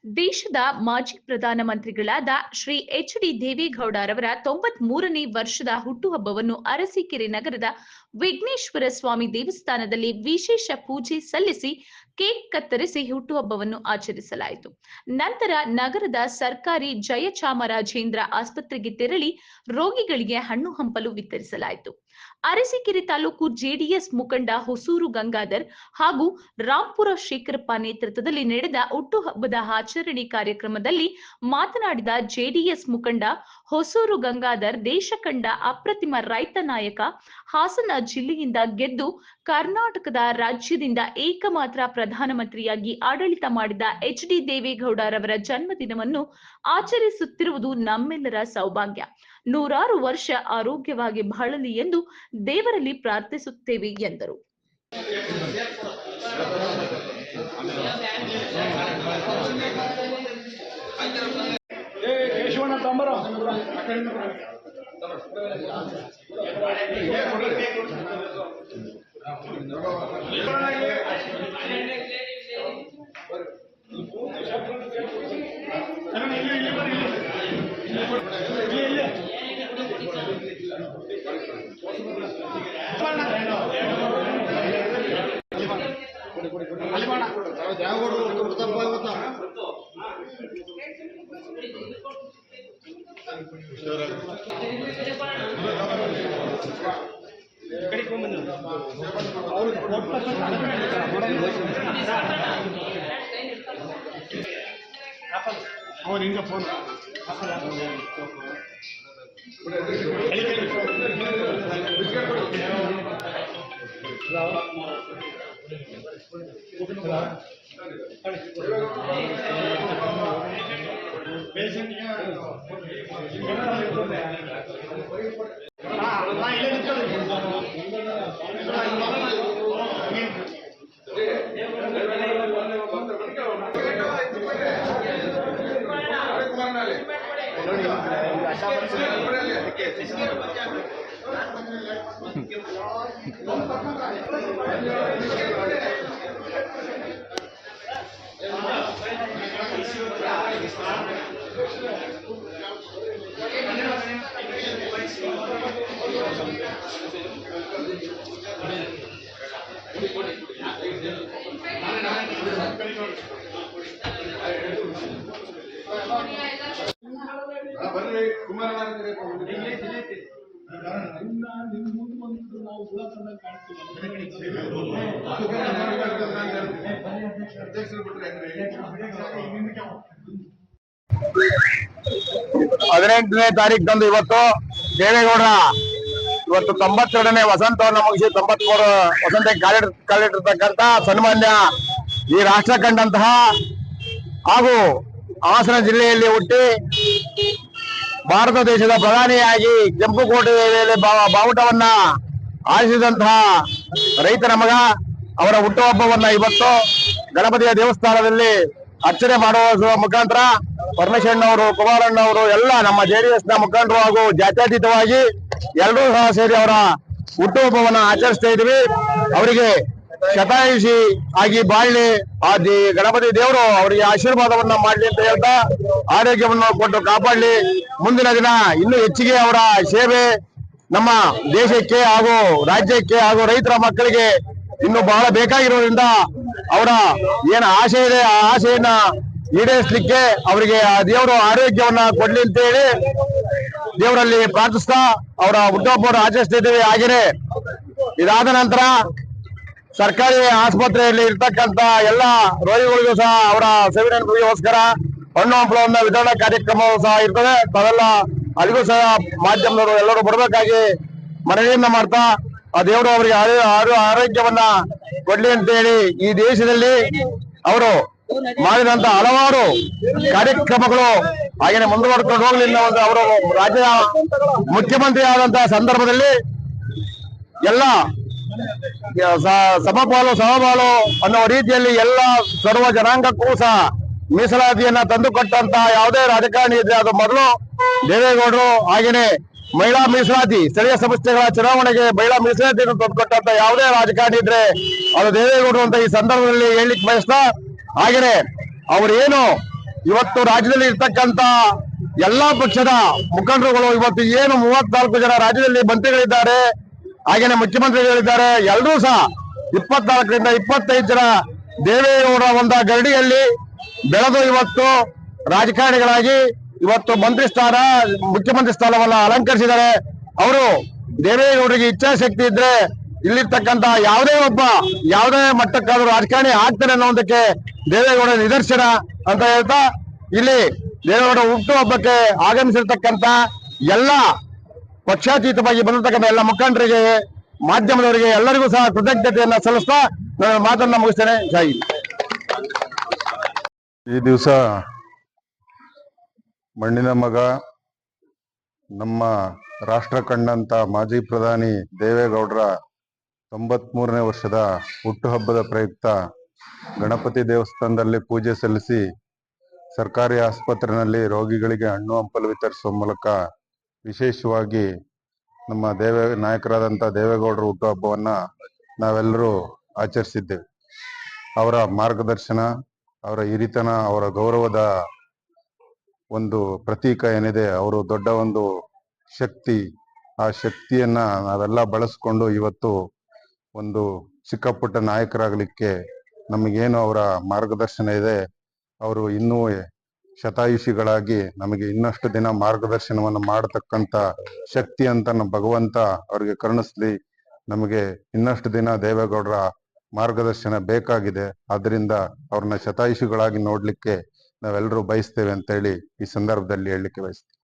ದೇಶದ ಮಾಜಿ ಪ್ರಧಾನಮಂತ್ರಿಗಳಾದ ಶ್ರೀ ಎಚ್.ಡಿ. ದೇವೇಗೌಡರವರ 93ನೇ ವರ್ಷದ ಹುಟ್ಟುಹಬ್ಬವನ್ನು ಅರಸೀಕೆರೆ ನಗರದ ವಿಘ್ನೇಶ್ವರ ಸ್ವಾಮಿ ದೇವಸ್ಥಾನದಲ್ಲಿ ವಿಶೇಷ ಪೂಜೆ ಸಲ್ಲಿಸಿ ಕೇಕ್ ಕತ್ತರಿಸಿ ಹುಟ್ಟುಹಬ್ಬವನ್ನು ಆಚರಿಸಲಾಯಿತು. ನಂತರ ನಗರದ ಸರ್ಕಾರಿ ಜಯಚಾಮರಾಜೇಂದ್ರ ಆಸ್ಪತ್ರೆಗೆ ತೆರಳಿ ರೋಗಿಗಳಿಗೆ ಹಣ್ಣು ಹಂಪಲು ವಿತರಿಸಲಾಯಿತು. ಅರಸೀಕೆರೆ ತಾಲೂಕು ಜೆಡಿಎಸ್ ಮುಖಂಡ ಹೊಸೂರು ಗಂಗಾಧರ್ ಹಾಗೂ ರಾಂಪುರ ಶೇಖರಪ್ಪ ನೇತೃತ್ವದಲ್ಲಿ ನಡೆದ ಹುಟ್ಟುಹಬ್ಬದ ಆಚರಣೆ ಕಾರ್ಯಕ್ರಮದಲ್ಲಿ ಮಾತನಾಡಿದ ಜೆಡಿಎಸ್ ಮುಖಂಡ ಹೊಸೂರು ಗಂಗಾಧರ್, ದೇಶ ಕಂಡ ಅಪ್ರತಿಮ ರೈತ ನಾಯಕ, ಹಾಸನ ಜಿಲ್ಲೆಯಿಂದ ಗೆದ್ದು ಕರ್ನಾಟಕದ ರಾಜ್ಯದಿಂದ ಏಕಮಾತ್ರ ಪ್ರಧಾನಮಂತ್ರಿಯಾಗಿ ಆಡಳಿತ ಮಾಡಿದ ಎಚ್.ಡಿ. ದೇವೇಗೌಡರವರ ಜನ್ಮದಿನವನ್ನು ಆಚರಿಸುತ್ತಿರುವುದು ನಮ್ಮೆಲ್ಲರ ಸೌಭಾಗ್ಯ. 100 ವರ್ಷ ಆರೋಗ್ಯವಾಗಿ ಬಾಳಲಿ ಎಂದು ದೇವರಲ್ಲಿ ಪ್ರಾರ್ಥಿಸುತ್ತೇವೆ ಎಂದರು. ಹದಿನೆಂಟನೇ ತಾರೀಕು ಇವತ್ತು ದೇವೇಗೌಡರ 92ನೇ ವಸಂತವನ್ನು ಮುಗಿಸಿ 93 ವಸಂತಕ್ಕೆ ಕಾಲಿಟ್ಟಿರ್ತಕ್ಕಂಥ ಸನ್ಮಾನ್ಯ ಈ ರಾಷ್ಟ್ರ ಕಂಡಂತಹ ಹಾಗೂ ಹಾಸನ ಜಿಲ್ಲೆಯಲ್ಲಿ ಹುಟ್ಟಿ ಭಾರತ ದೇಶದ ಪ್ರಧಾನಿಯಾಗಿ ಕೆಂಪುಕೋಟೆ ಮೇಲೆ ಬಾವುಟವನ್ನ ಆರಿಸಿದಂತಹ ರೈತರ ಮಗ ಅವರ ಹುಟ್ಟುಹಬ್ಬವನ್ನ ಇವತ್ತು ಗಣಪತಿಯ ದೇವಸ್ಥಾನದಲ್ಲಿ ಅರ್ಚನೆ ಮಾಡುವ ಮುಖಾಂತರ ಪರಮೇಶ್ವರನವರು, ಕುಮಾರಣ್ಣವರು ಎಲ್ಲ ನಮ್ಮ ಜೆಡಿಎಸ್ ನ ಮುಖಂಡರು ಹಾಗೂ ಜಾತ್ಯತೀತವಾಗಿ ಎಲ್ಲರೂ ಸಹ ಸೇರಿ ಅವರ ಹುಟ್ಟುಹಬ್ಬವನ್ನ ಆಚರಿಸ್ತಾ ಇದ್ವಿ. ಅವರಿಗೆ ಶತಾಯುಷಿ ಆಗಿ ಬಾಳ್ಲಿ ಆ ಗಣಪತಿ ದೇವರು ಅವರಿಗೆ ಆಶೀರ್ವಾದವನ್ನ ಮಾಡ್ಲಿ ಅಂತ ಹೇಳ್ತಾ ಆರೋಗ್ಯವನ್ನು ಕೊಟ್ಟು ಕಾಪಾಡ್ಲಿ. ಮುಂದಿನ ದಿನ ಇನ್ನೂ ಹೆಚ್ಚಿಗೆ ಅವರ ಸೇವೆ ನಮ್ಮ ದೇಶಕ್ಕೆ ಹಾಗೂ ರಾಜ್ಯಕ್ಕೆ ಹಾಗೂ ರೈತರ ಮಕ್ಕಳಿಗೆ ಇನ್ನು ಬಹಳ ಬೇಕಾಗಿರೋದ್ರಿಂದ ಅವರ ಏನು ಆಸೆ ಇದೆ ಆ ಆಸೆಯನ್ನ ಈಡೇರಿಸಲಿಕ್ಕೆ ಅವರಿಗೆ ಆ ದೇವರು ಆರೋಗ್ಯವನ್ನ ಕೊಡ್ಲಿ ಅಂತ ಹೇಳಿ ದೇವರಲ್ಲಿ ಪ್ರಾರ್ಥಿಸ್ತಾ ಅವರ ಹುಟ್ಟುಹಬ್ಬವನ್ನು ಆಚರಿಸ್ತಾ ಇದ್ದೇವೆ. ಹಾಗೇನೆ ಇದಾದ ನಂತರ ಸರ್ಕಾರಿ ಆಸ್ಪತ್ರೆಯಲ್ಲಿ ಇರ್ತಕ್ಕಂತ ಎಲ್ಲ ರೋಗಿಗಳಿಗೂ ಸಹ ಅವರ ಸೇವನೆಗೋಸ್ಕರ ಹಣ್ಣು ಹಂಪಲನ್ನ ವಿತರಣಾ ಕಾರ್ಯಕ್ರಮವೂ ಸಹ ಇರ್ತದೆ. ತಾವೆಲ್ಲ ಅಲ್ಲಿಗೂ ಸಹ ಮಾಧ್ಯಮದವರು ಎಲ್ಲರೂ ಬರಬೇಕಾಗಿ ಮನವಿಯನ್ನ ಮಾಡ್ತಾ ಆ ದೇವರು ಅವರಿಗೆ ಆರೋಗ್ಯವನ್ನ ಕೊಡ್ಲಿ ಅಂತ ಹೇಳಿ ಈ ದೇಶದಲ್ಲಿ ಅವರು ಮಾಡಿದಂತ ಹಲವಾರು ಕಾರ್ಯಕ್ರಮಗಳು ಹಾಗೇನೆ ಮುಂದುವರೆದುಕೊಂಡು ಹೋಗ್ಲಿ ಅನ್ನೋ ಅವರು ರಾಜ್ಯದ ಮುಖ್ಯಮಂತ್ರಿ ಆದಂತಹ ಸಂದರ್ಭದಲ್ಲಿ ಎಲ್ಲ ಸಮಪಾಲು ಅನ್ನೋ ರೀತಿಯಲ್ಲಿ ಎಲ್ಲ ಸರ್ವ ಜನಾಂಗಕ್ಕೂ ಸಹ ಮೀಸಲಾತಿಯನ್ನ ತಂದುಕೊಟ್ಟಂತ ಯಾವುದೇ ರಾಜಕಾರಣಿ ಇದ್ರೆ ಅದು ಮೊದಲು ದೇವೇಗೌಡರು. ಹಾಗೇನೆ ಮಹಿಳಾ ಮೀಸಲಾತಿ, ಸ್ಥಳೀಯ ಸಂಸ್ಥೆಗಳ ಚುನಾವಣೆಗೆ ಮಹಿಳಾ ಮೀಸಲಾತಿಯನ್ನು ತಂದುಕೊಟ್ಟಂತ ಯಾವುದೇ ರಾಜಕಾರಣಿ ಇದ್ರೆ ಅದು ದೇವೇಗೌಡರು ಅಂತ ಈ ಸಂದರ್ಭದಲ್ಲಿ ಹೇಳಲಿಕ್ಕೆ ಬಯಸ್ತಾ, ಹಾಗೇನೆ ಅವರೇನು ಇವತ್ತು ರಾಜ್ಯದಲ್ಲಿ ಇರ್ತಕ್ಕಂತ ಎಲ್ಲಾ ಪಕ್ಷದ ಮುಖಂಡರುಗಳು ಇವತ್ತು ಏನು 34 ಜನ ರಾಜ್ಯದಲ್ಲಿ ಮಂತ್ರಿಗಳಿದ್ದಾರೆ, ಹಾಗೇನೆ ಮುಖ್ಯಮಂತ್ರಿಗಳಿದ್ದಾರೆ, ಎಲ್ಲರೂ ಸಹ 24ರಿಂದ 25 ಜನ ದೇವೇಗೌಡರ ಒಂದು ಗರಡಿಯಲ್ಲಿ ಬೆಳೆದು ಇವತ್ತು ರಾಜಕಾರಣಿಗಳಾಗಿ ಇವತ್ತು ಮಂತ್ರಿ ಸ್ಥಾನ, ಮುಖ್ಯಮಂತ್ರಿ ಸ್ಥಾನವನ್ನ ಅಲಂಕರಿಸಿದ್ದಾರೆ. ಅವರು ದೇವೇಗೌಡರಿಗೆ ಇಚ್ಛಾಶಕ್ತಿ ಇದ್ರೆ ಇಲ್ಲಿರ್ತಕ್ಕಂತ ಯಾವುದೇ ಮಟ್ಟಕ್ಕಾದ್ರೂ ರಾಜಕಾರಣಿ ಆಗ್ತಾರೆ ಅನ್ನೋದಕ್ಕೆ ದೇವೇಗೌಡ ನಿದರ್ಶನ ಅಂತ ಹೇಳ್ತಾ, ಇಲ್ಲಿ ದೇವೇಗೌಡ ಹುಟ್ಟುಹಬ್ಬಕ್ಕೆ ಆಗಮಿಸಿರ್ತಕ್ಕಂತ ಎಲ್ಲ ಪಕ್ಷಾತೀತವಾಗಿ ಬಂದಿರತಕ್ಕಂಥ ಎಲ್ಲ ಮುಖಂಡರಿಗೆ, ಮಾಧ್ಯಮದವರಿಗೆ ಎಲ್ಲರಿಗೂ ಸಹ ಕೃತಜ್ಞತೆಯನ್ನ ಸಲ್ಲಿಸ್ತಾ ನಾನು ಮಾತನ್ನ ಮುಗಿಸ್ತೇನೆ. ಜೈ ಹಿಂದ್. ಈ ದಿವಸ ಮಣ್ಣಿನ ಮಗ, ನಮ್ಮ ರಾಷ್ಟ್ರ ಕಂಡಂತ ಮಾಜಿ ಪ್ರಧಾನಿ ದೇವೇಗೌಡರ 93ನೇ ವರ್ಷದ ಹುಟ್ಟುಹಬ್ಬದ ಪ್ರಯುಕ್ತ ಗಣಪತಿ ದೇವಸ್ಥಾನದಲ್ಲಿ ಪೂಜೆ ಸಲ್ಲಿಸಿ ಸರ್ಕಾರಿ ಆಸ್ಪತ್ರೆಯಲ್ಲಿ ರೋಗಿಗಳಿಗೆ ಹಣ್ಣು ಹಂಪಲು ವಿತರಿಸುವ ಮೂಲಕ ವಿಶೇಷವಾಗಿ ನಮ್ಮ ನಾಯಕರಾದಂಥ ದೇವೇಗೌಡರ ಹುಟ್ಟುಹಬ್ಬವನ್ನ ನಾವೆಲ್ಲರೂ ಆಚರಿಸಿದ್ದೇವೆ. ಅವರ ಮಾರ್ಗದರ್ಶನ, ಅವರ ಹಿರಿತನ, ಅವರ ಗೌರವದ ಒಂದು ಪ್ರತೀಕ ಏನಿದೆ, ಅವರು ದೊಡ್ಡ ಒಂದು ಶಕ್ತಿ. ಆ ಶಕ್ತಿಯನ್ನ ನಾವೆಲ್ಲ ಬಳಸ್ಕೊಂಡು ಇವತ್ತು ಒಂದು ಚಿಕ್ಕ ಪುಟ್ಟ ನಾಯಕರಾಗಲಿಕ್ಕೆ ನಮಗೇನು ಅವರ ಮಾರ್ಗದರ್ಶನ ಇದೆ, ಅವರು ಇನ್ನೂ ಶತಾಯುಷಿಗಳಾಗಿ ನಮಗೆ ಇನ್ನಷ್ಟು ದಿನ ಮಾರ್ಗದರ್ಶನವನ್ನು ಮಾಡತಕ್ಕಂತ ಶಕ್ತಿ ಅಂತ ನಮ್ಮ ಭಗವಂತ ಅವ್ರಿಗೆ ಕರುಣಿಸ್ಲಿ. ನಮಗೆ ಇನ್ನಷ್ಟು ದಿನ ದೇವೇಗೌಡರ ಮಾರ್ಗದರ್ಶನ ಬೇಕಾಗಿದೆ. ಆದ್ರಿಂದ ಅವ್ರನ್ನ ಶತಾಯುಷಿಗಳಾಗಿ ನೋಡ್ಲಿಕ್ಕೆ ನಾವೆಲ್ಲರೂ ಬಯಸ್ತೇವೆ ಅಂತ ಹೇಳಿ ಈ ಸಂದರ್ಭದಲ್ಲಿ ಹೇಳಲಿಕ್ಕೆ ಬಯಸ್ತೇವೆ.